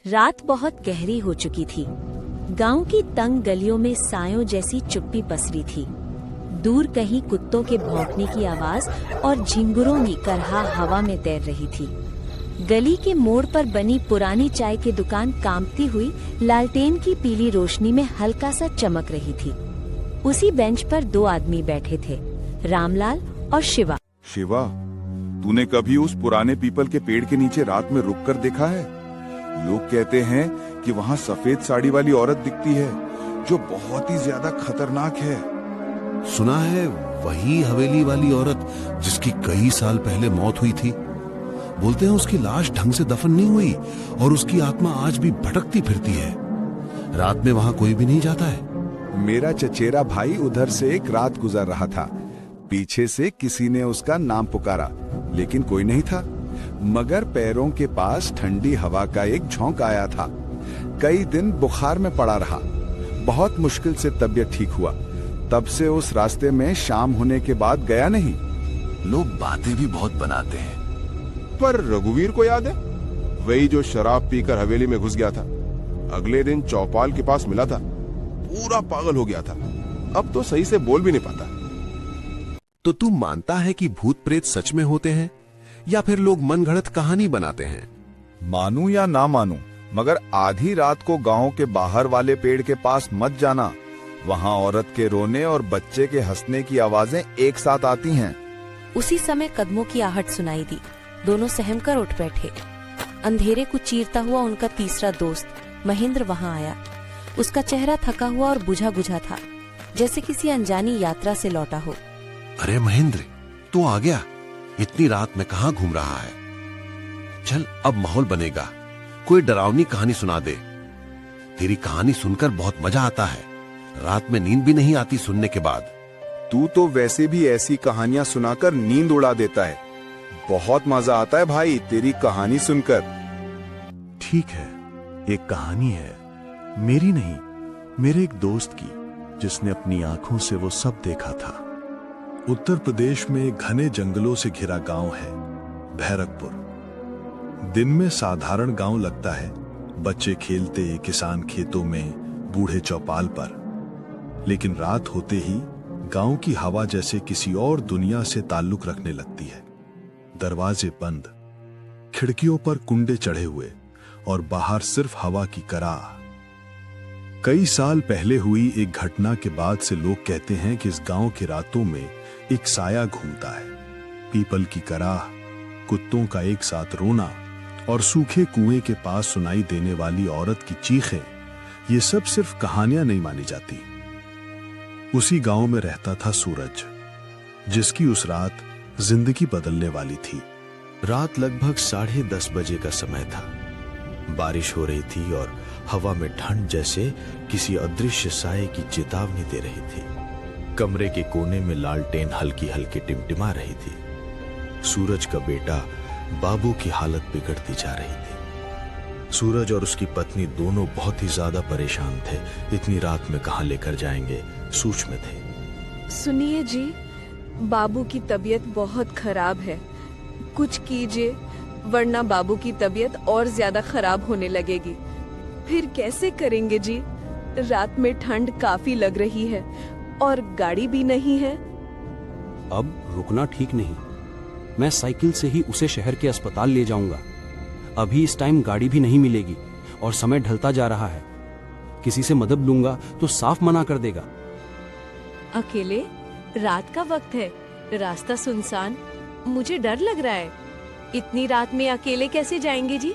रात बहुत गहरी हो चुकी थी। गांव की तंग गलियों में सायों जैसी चुप्पी पसरी थी। दूर कहीं कुत्तों के भौंकने की आवाज और झिंगुरों की करहा हवा में तैर रही थी। गली के मोड़ पर बनी पुरानी चाय की दुकान कांपती हुई लालटेन की पीली रोशनी में हल्का सा चमक रही थी। उसी बेंच पर दो आदमी बैठे थे, रामलाल और शिवा। शिवा, तूने कभी उस पुराने पीपल के पेड़ के नीचे रात में रुक कर देखा है? लोग कहते हैं कि वहाँ सफेद साड़ी वाली औरत दिखती है जो बहुत ही ज्यादा खतरनाक है। सुना है वही हवेली वाली औरत जिसकी कई साल पहले मौत हुई थी। बोलते हैं उसकी लाश ढंग से दफन नहीं हुई और उसकी आत्मा आज भी भटकती फिरती है। रात में वहां कोई भी नहीं जाता है। मेरा चचेरा भाई उधर से एक रात गुजर रहा था। पीछे से किसी ने उसका नाम पुकारा, लेकिन कोई नहीं था। मगर पैरों के पास ठंडी हवा का एक झोंका आया था। कई दिन बुखार में पड़ा रहा। बहुत मुश्किल से तबीयत ठीक हुआ। तब से उस रास्ते में शाम होने के बाद गया नहीं। लोग बातें भी बहुत बनाते हैं। पर रघुवीर को याद है, वही जो शराब पीकर हवेली में घुस गया था। अगले दिन चौपाल के पास मिला था, पूरा पागल हो गया था। अब तो सही से बोल भी नहीं पाता। तो तू मानता है कि भूत प्रेत सच में होते हैं या फिर लोग मनगढ़ंत कहानी बनाते हैं? मानूं या ना मानूं, मगर आधी रात को गांव के बाहर वाले पेड़ के पास मत जाना। वहां औरत के रोने और बच्चे के हंसने की आवाजें एक साथ आती हैं। उसी समय कदमों की आहट सुनाई दी। दोनों सहमकर उठ बैठे। अंधेरे को चीरता हुआ उनका तीसरा दोस्त महेंद्र वहां आया। उसका चेहरा थका हुआ और बुझा बुझा था, जैसे किसी अनजानी यात्रा से लौटा हो। अरे महेंद्र, तू आ गया। इतनी रात में कहां घूम रहा है? चल अब माहौल बनेगा, कोई डरावनी कहानी सुना दे। तेरी कहानी सुनकर बहुत मजा आता है। रात में नींद भी नहीं आती सुनने के बाद। तू तो वैसे भी ऐसी कहानियां सुनाकर नींद उड़ा देता है। बहुत मजा आता है भाई तेरी कहानी सुनकर। ठीक है, एक कहानी है, मेरी नहीं, मेरे एक दोस्त की, जिसने अपनी आंखों से वो सब देखा था। उत्तर प्रदेश में घने जंगलों से घिरा गांव है भैरकपुर। दिन में साधारण गांव लगता है, बच्चे खेलते, किसान खेतों में, बूढ़े चौपाल पर। लेकिन रात होते ही गांव की हवा जैसे किसी और दुनिया से ताल्लुक रखने लगती है। दरवाजे बंद, खिड़कियों पर कुंडे चढ़े हुए और बाहर सिर्फ हवा की कराह। कई साल पहले हुई एक घटना के बाद से लोग कहते हैं कि इस गांव की रातों में एक साया घूमता है। पीपल की कराह, कुत्तों का एक साथ रोना और सूखे कुएं के पास सुनाई देने वाली औरत की चीखें, ये सब सिर्फ कहानियां नहीं मानी जाती। उसी गांव में रहता था सूरज, जिसकी उस रात जिंदगी बदलने वाली थी। रात लगभग 10:30 बजे का समय था। बारिश हो रही थी और हवा में ठंड जैसे किसी अदृश्य साये की चेतावनी दे रही थी। कमरे के कोने में लालटेन हल्की हल्की टिमटिमा रही थी। सूरज का बेटा बाबू की हालत बिगड़ती जा रही थी। सूरज और उसकी पत्नी दोनों बहुत ही ज्यादा परेशान थे। इतनी रात में कहां लेकर जाएंगे, सोच में थे। सुनिए जी, बाबू की तबीयत बहुत खराब है, कुछ कीजिए वरना बाबू की तबीयत और ज्यादा खराब होने लगेगी। फिर कैसे करेंगे जी? रात में ठंड काफी लग रही है और गाड़ी भी नहीं है। अब रुकना ठीक नहीं। मैं साइकिल से ही उसे शहर के अस्पताल ले जाऊंगा। अभी इस टाइम गाड़ी भी नहीं मिलेगी और समय ढलता जा रहा है। किसी से मदद लूंगा तो साफ मना कर देगा। अकेले? रात का वक्त है, रास्ता सुनसान, मुझे डर लग रहा है। इतनी रात में अकेले कैसे जाएंगे जी?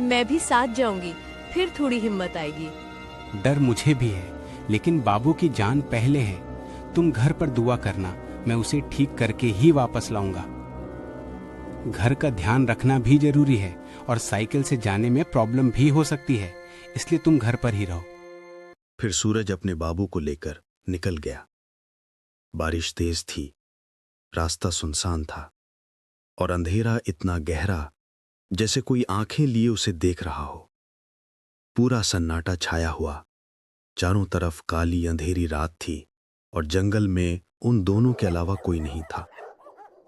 मैं भी साथ जाऊंगी, फिर थोड़ी हिम्मत आएगी। डर मुझे भी है, लेकिन बाबू की जान पहले है। तुम घर पर दुआ करना, मैं उसे ठीक करके ही वापस लाऊंगा। घर का ध्यान रखना भी जरूरी है और साइकिल से जाने में प्रॉब्लम भी हो सकती है, इसलिए तुम घर पर ही रहो। फिर सूरज अपने बाबू को लेकर निकल गया। बारिश तेज थी, रास्ता सुनसान था और अंधेरा इतना गहरा जैसे कोई आंखें लिए उसे देख रहा हो। पूरा सन्नाटा छाया हुआ। चारों तरफ काली अंधेरी रात थी और जंगल में उन दोनों के अलावा कोई नहीं था।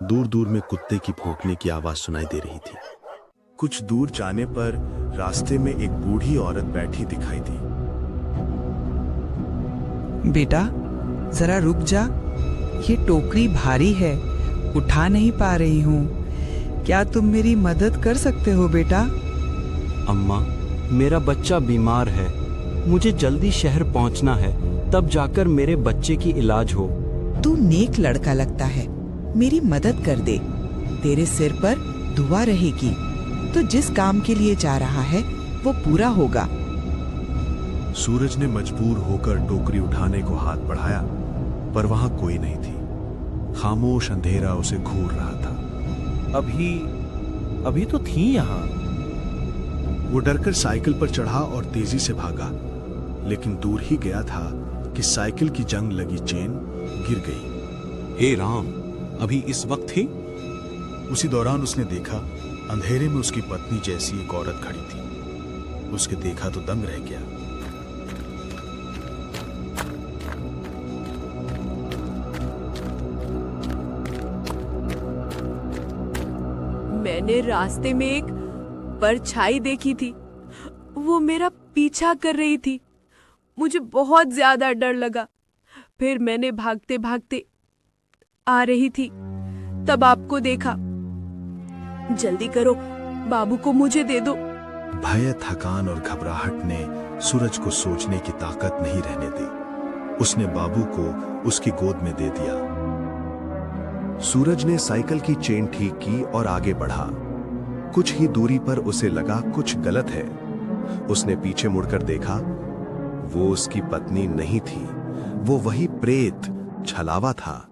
दूर दूर में कुत्ते की भौंकने की आवाज सुनाई दे रही थी। कुछ दूर जाने पर रास्ते में एक बूढ़ी औरत बैठी दिखाई दी। बेटा जरा रुक जा, ये टोकरी भारी है, उठा नहीं पा रही हूँ। क्या तुम मेरी मदद कर सकते हो बेटा? अम्मा, मेरा बच्चा बीमार है, मुझे जल्दी शहर पहुंचना है, तब जाकर मेरे बच्चे की इलाज हो। तू नेक लड़का लगता है, मेरी मदद कर दे। तेरे सिर पर दुआ रहेगी तो जिस काम के लिए जा रहा है वो पूरा होगा। सूरज ने मजबूर होकर टोकरी उठाने को हाथ बढ़ाया, पर वहां कोई नहीं थी। खामोश अंधेरा उसे घूर रहा था। अभी तो थी यहाँ। वो डरकर साइकिल पर चढ़ा और तेजी से भागा, लेकिन दूर ही गया था कि साइकिल की जंग लगी चेन गिर गई। हे राम, अभी इस वक्त थी? उसी दौरान उसने देखा अंधेरे में उसकी पत्नी जैसी एक औरत खड़ी थी। उसके देखा तो दंग रह गया। मैंने रास्ते में एक परछाई देखी थी, वो मेरा पीछा कर रही थी। मुझे बहुत ज्यादा डर लगा। फिर मैंने भागते भागते आ रही थी, तब आपको देखा। जल्दी करो, बाबू को मुझे दे दो। भय, थकान और घबराहट ने सूरज को सोचने की ताकत नहीं रहने दी। उसने बाबू को उसकी गोद में दे दिया। सूरज ने साइकिल की चेन ठीक की और आगे बढ़ा। कुछ ही दूरी पर उसे लगा कुछ गलत है। उसने पीछे मुड़कर देखा, वो उसकी पत्नी नहीं थी, वो वही प्रेत छलावा था।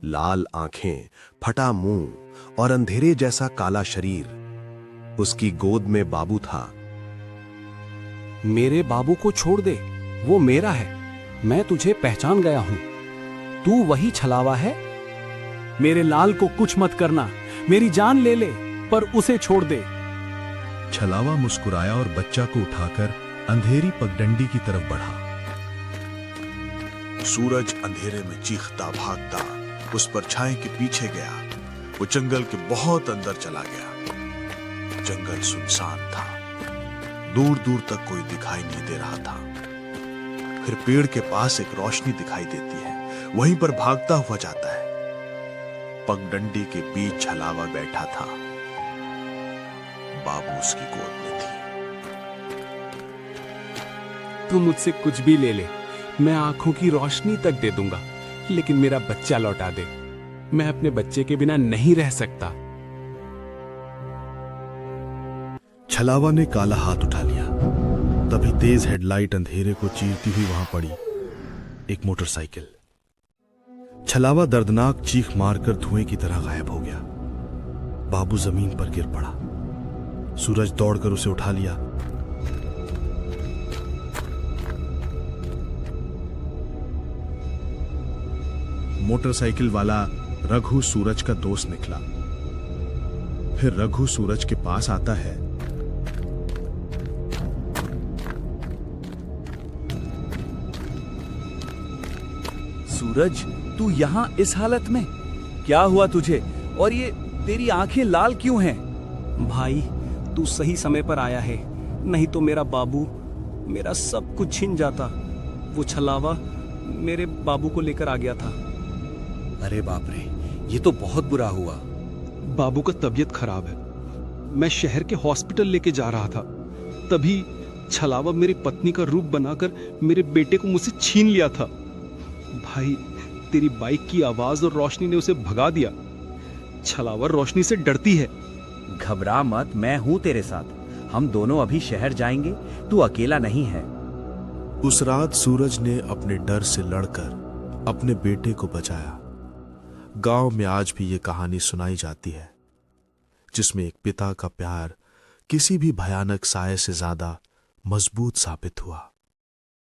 लाल आंखें, फटा मुंह और अंधेरे जैसा काला शरीर। उसकी गोद में बाबू था। मेरे बाबू को छोड़ दे, वो मेरा है। मैं तुझे पहचान गया हूं, तू वही छलावा है। मेरे लाल को कुछ मत करना, मेरी जान ले ले, पर उसे छोड़ दे। छलावा मुस्कुराया और बच्चा को उठाकर अंधेरी पगडंडी की तरफ बढ़ा। सूरज अंधेरे में चीखता भागता उस परछाई के पीछे गया। वो जंगल के बहुत अंदर चला गया। जंगल सुनसान था, दूर दूर तक कोई दिखाई नहीं दे रहा था। फिर पेड़ के पास एक रोशनी दिखाई देती है, वहीं पर भागता हुआ जाता है। पगडंडी के बीच छलावा बैठा था, बाबू उसकी गोद में थी। तू मुझसे कुछ भी ले ले, मैं आंखों की रोशनी तक दे दूंगा, लेकिन मेरा बच्चा लौटा दे। मैं अपने बच्चे के बिना नहीं रह सकता। छलावा ने काला हाथ उठा लिया। तभी तेज हेडलाइट अंधेरे को चीरती हुई वहां पड़ी, एक मोटरसाइकिल। छलावा दर्दनाक चीख मारकर धुएं की तरह गायब हो गया। बाबू जमीन पर गिर पड़ा। सूरज दौड़कर उसे उठा लिया। मोटरसाइकिल वाला रघु सूरज का दोस्त निकला। फिर रघु सूरज के पास आता है। सूरज, तू यहाँ इस हालत में? क्या हुआ तुझे? और ये तेरी आंखें लाल क्यों हैं? भाई, तू सही समय पर आया है, नहीं तो मेरा बाबू, मेरा सब कुछ छिन जाता। वो छलावा मेरे बाबू को लेकर आ गया था। अरे बाप रे, ये तो बहुत बुरा हुआ। बाबू का तबीयत खराब है, मैं शहर के हॉस्पिटल लेके जा रहा था, तभी छलावा मेरी पत्नी का रूप बनाकर मेरे बेटे को मुझसे छीन लिया था। भाई, तेरी बाइक की आवाज और रोशनी ने उसे भगा दिया। छलावा रोशनी से डरती है। घबरा मत, मैं हूं तेरे साथ। हम दोनों अभी शहर जाएंगे, तू अकेला नहीं है। उस रात सूरज ने अपने डर से लड़कर अपने बेटे को बचाया। गांव में आज भी ये कहानी सुनाई जाती है, जिसमें एक पिता का प्यार किसी भी भयानक साये से ज्यादा मजबूत साबित हुआ।